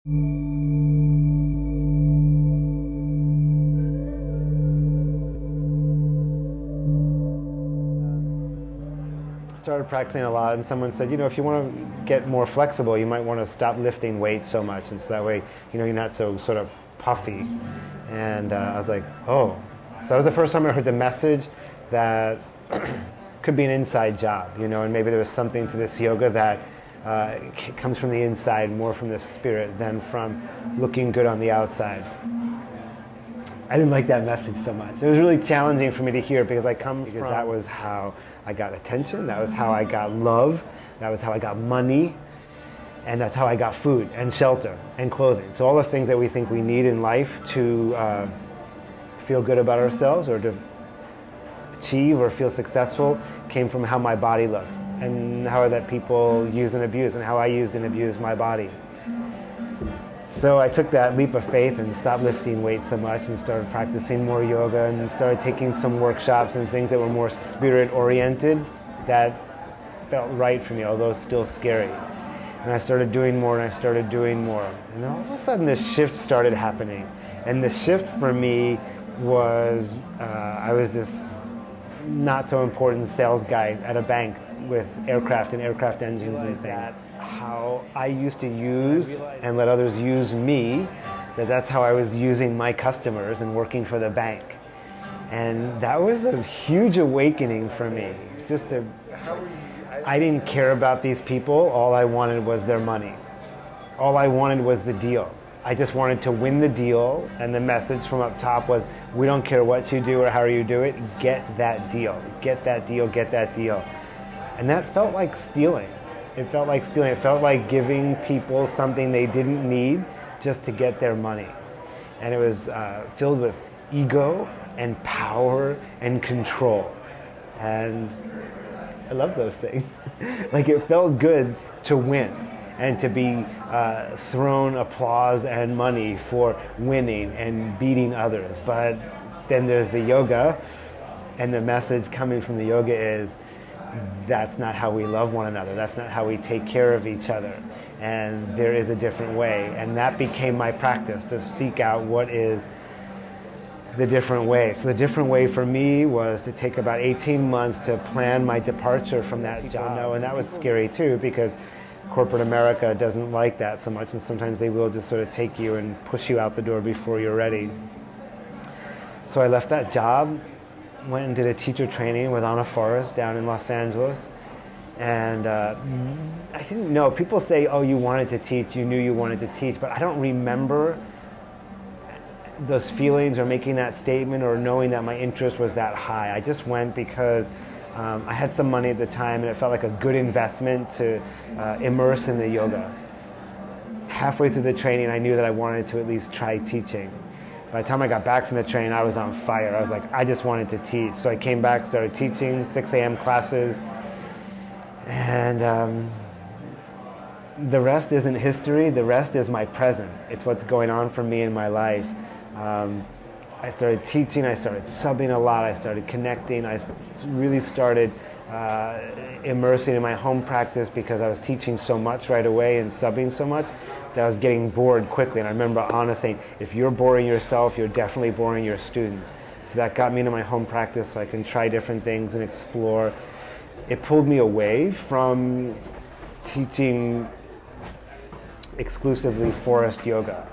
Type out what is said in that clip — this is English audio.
Started practicing a lot, and someone said, you know, if you want to get more flexible, you might want to stop lifting weights so much, and so that way, you know, you're not so sort of puffy. And I was like, oh. So that was the first time I heard the message that could be an inside job, you know, and maybe there was something to this yoga that comes from the inside, more from the spirit than from looking good on the outside. I didn't like that message so much. It was really challenging for me to hear because that was how I got attention, that was how I got love, that was how I got money, and that's how I got food and shelter and clothing. So all the things that we think we need in life to feel good about ourselves or to achieve or feel successful came from how my body looked and how that people use and abuse and how I used and abused my body. So I took that leap of faith and stopped lifting weights so much and started practicing more yoga and started taking some workshops and things that were more spirit-oriented that felt right for me, although still scary. And I started doing more and I started doing more. And then all of a sudden this shift started happening. And the shift for me was, I was this not so important sales guy at a bank with aircraft and aircraft engines and things. How I used to use and let others use me, that's how I was using my customers and working for the bank. And that was a huge awakening for me. I didn't care about these people. All I wanted was their money. All I wanted was the deal. I just wanted to win the deal, and the message from up top was, we don't care what you do or how you do it, get that deal. Get that deal, get that deal. And that felt like stealing. It felt like stealing. It felt like giving people something they didn't need just to get their money. And it was filled with ego and power and control. And I love those things. Like, it felt good to win and to be thrown applause and money for winning and beating others. But then there's the yoga, and the message coming from the yoga is, that's not how we love one another. That's not how we take care of each other. And there is a different way. And that became my practice, to seek out what is the different way. So the different way for me was to take about 18 months to plan my departure from that job. And that was scary too, because corporate America doesn't like that so much, and sometimes they will just sort of take you and push you out the door before you're ready. So I left that job, went and did a teacher training with Anna Forrest down in Los Angeles. And I didn't know. People say, oh, you wanted to teach, you knew you wanted to teach, but I don't remember those feelings or making that statement or knowing that my interest was that high. I just went because I had some money at the time and it felt like a good investment to immerse in the yoga. Halfway through the training, I knew that I wanted to at least try teaching. By the time I got back from the training, I was on fire. I was like, I just wanted to teach. So I came back, started teaching 6 a.m. classes, and the rest isn't history. The rest is my present. It's what's going on for me in my life. I started teaching, I started subbing a lot, I started connecting, I really started immersing in my home practice because I was teaching so much right away and subbing so much that I was getting bored quickly. And I remember Anna saying, if you're boring yourself, you're definitely boring your students. So that got me into my home practice so I can try different things and explore. It pulled me away from teaching exclusively forest yoga.